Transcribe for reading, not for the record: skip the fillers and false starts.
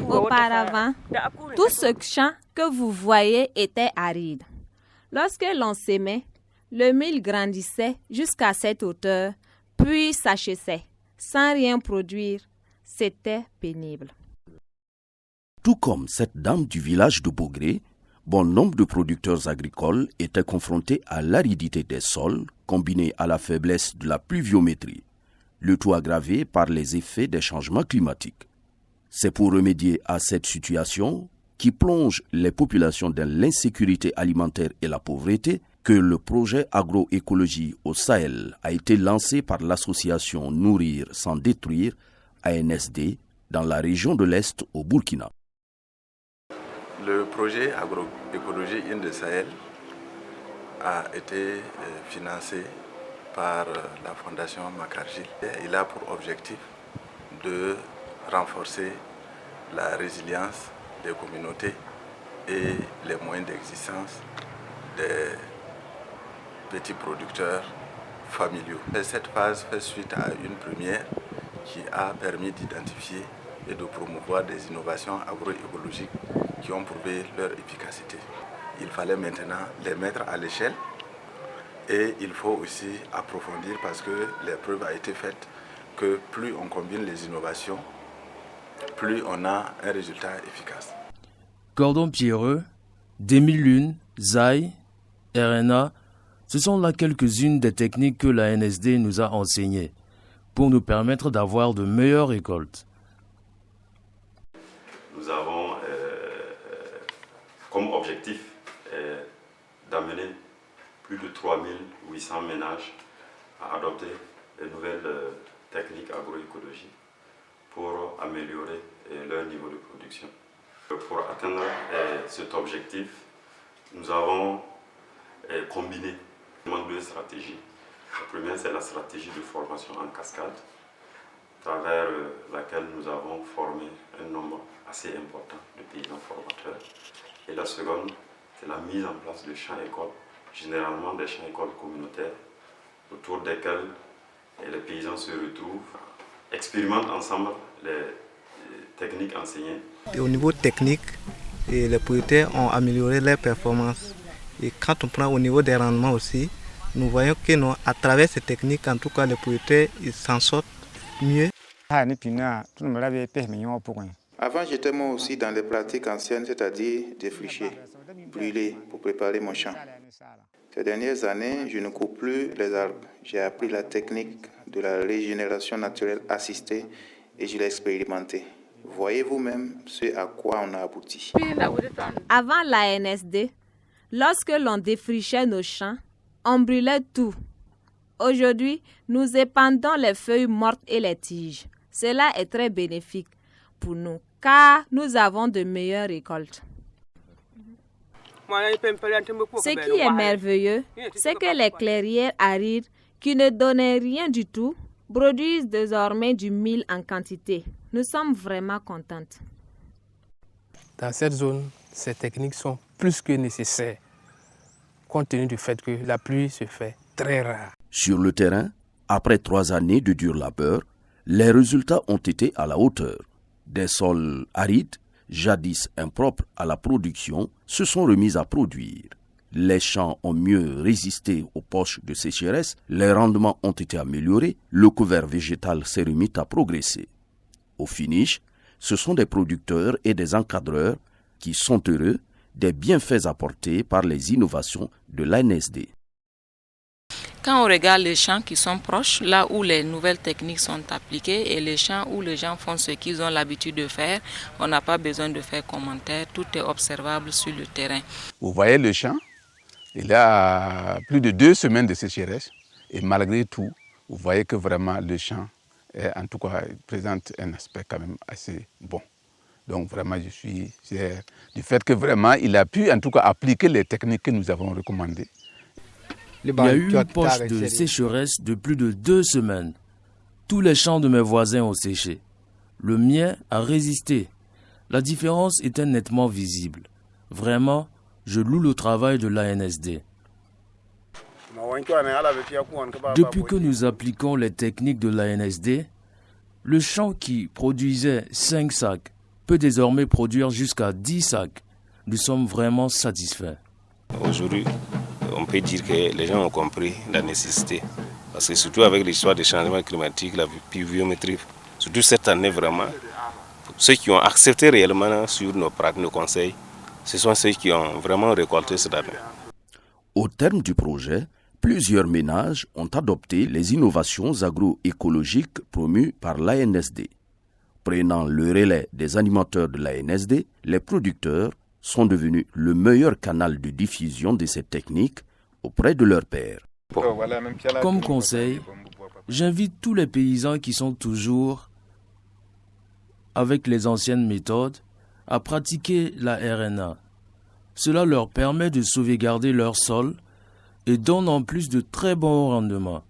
Auparavant, tout ce champ que vous voyez était aride. Lorsque l'on s'aimait, le mil grandissait jusqu'à cette hauteur, puis s'achissait, sans rien produire. C'était pénible. Tout comme cette dame du village de Bogré, bon nombre de producteurs agricoles étaient confrontés à l'aridité des sols, combinée à la faiblesse de la pluviométrie, le tout aggravé par les effets des changements climatiques. C'est pour remédier à cette situation qui plonge les populations dans l'insécurité alimentaire et la pauvreté que le projet agroécologie au Sahel a été lancé par l'association Nourrir sans détruire, ANSD, dans la région de l'Est au Burkina. Le projet agroécologie Inde Sahel a été financé par la Fondation Makarji. Il a pour objectif de renforcer la résilience des communautés et les moyens d'existence des petits producteurs familiaux. Cette phase fait suite à une première qui a permis d'identifier et de promouvoir des innovations agroécologiques qui ont prouvé leur efficacité. Il fallait maintenant les mettre à l'échelle et il faut aussi approfondir parce que les preuves ont été faites que plus on combine les innovations, plus on a un résultat efficace. Cordon pierreux, demi-lune, zaï, RNA, ce sont là quelques-unes des techniques que la NSD nous a enseignées pour nous permettre d'avoir de meilleures récoltes. Nous avons comme objectif d'amener plus de 3800 ménages à adopter de nouvelles techniques agroécologiques pour améliorer leur niveau de production. Pour atteindre cet objectif, nous avons combiné deux stratégies. La première, c'est la stratégie de formation en cascade, à travers laquelle nous avons formé un nombre assez important de paysans formateurs. Et la seconde, c'est la mise en place de champs-écoles, généralement des champs-écoles communautaires, autour desquels les paysans se retrouvent, expérimentent ensemble les techniques enseignées. Et au niveau technique, les producteurs ont amélioré leurs performances. Et quand on prend au niveau des rendements aussi, nous voyons que à travers ces techniques, en tout cas les producteurs s'en sortent mieux. Avant, j'étais moi aussi dans les pratiques anciennes, c'est-à-dire défricher, brûler pour préparer mon champ. Ces dernières années, je ne coupe plus les arbres. J'ai appris la technique de la régénération naturelle assistée et je l'ai expérimentée. Voyez vous-même ce à quoi on a abouti. Avant la NSD, lorsque l'on défrichait nos champs, on brûlait tout. Aujourd'hui, nous épandons les feuilles mortes et les tiges. Cela est très bénéfique pour nous, car nous avons de meilleures récoltes. Ce qui est merveilleux, c'est que les clairières arides, qui ne donnaient rien du tout, produisent désormais du mil en quantité. Nous sommes vraiment contentes. Dans cette zone, ces techniques sont plus que nécessaires, compte tenu du fait que la pluie se fait très rare. Sur le terrain, après 3 années de dur labeur, les résultats ont été à la hauteur. Des sols arides, jadis impropres à la production, se sont remis à produire. Les champs ont mieux résisté aux poches de sécheresse, les rendements ont été améliorés, le couvert végétal s'est remis à progresser. Au finish, ce sont des producteurs et des encadreurs qui sont heureux des bienfaits apportés par les innovations de l'ANSD. Quand on regarde les champs qui sont proches, là où les nouvelles techniques sont appliquées, et les champs où les gens font ce qu'ils ont l'habitude de faire, on n'a pas besoin de faire commentaire, tout est observable sur le terrain. Vous voyez le champ, il a plus de 2 semaines de sécheresse, et malgré tout, vous voyez que vraiment le champ, en tout cas, présente un aspect quand même assez bon. Donc vraiment, je suis fier du fait que vraiment, il a pu en tout cas appliquer les techniques que nous avons recommandées. Il y a eu une poche de sécheresse de plus de 2 semaines. Tous les champs de mes voisins ont séché. Le mien a résisté. La différence était nettement visible. Vraiment, je loue le travail de l'ANSD. Depuis que nous appliquons les techniques de l'ANSD, le champ qui produisait 5 sacs peut désormais produire jusqu'à 10 sacs. Nous sommes vraiment satisfaits. Aujourd'hui, on peut dire que les gens ont compris la nécessité. Parce que surtout avec l'histoire des changements climatiques, la pluviométrie, surtout cette année vraiment, ceux qui ont accepté réellement sur nos conseils, ce sont ceux qui ont vraiment récolté cette année. Au terme du projet, plusieurs ménages ont adopté les innovations agroécologiques promues par l'ANSD. Prenant le relais des animateurs de l'ANSD, les producteurs sont devenus le meilleur canal de diffusion de ces techniques auprès de leurs pairs. Comme conseil, j'invite tous les paysans qui sont toujours avec les anciennes méthodes à pratiquer la RNA. Cela leur permet de sauvegarder leur sol et donne en plus de très bons rendements.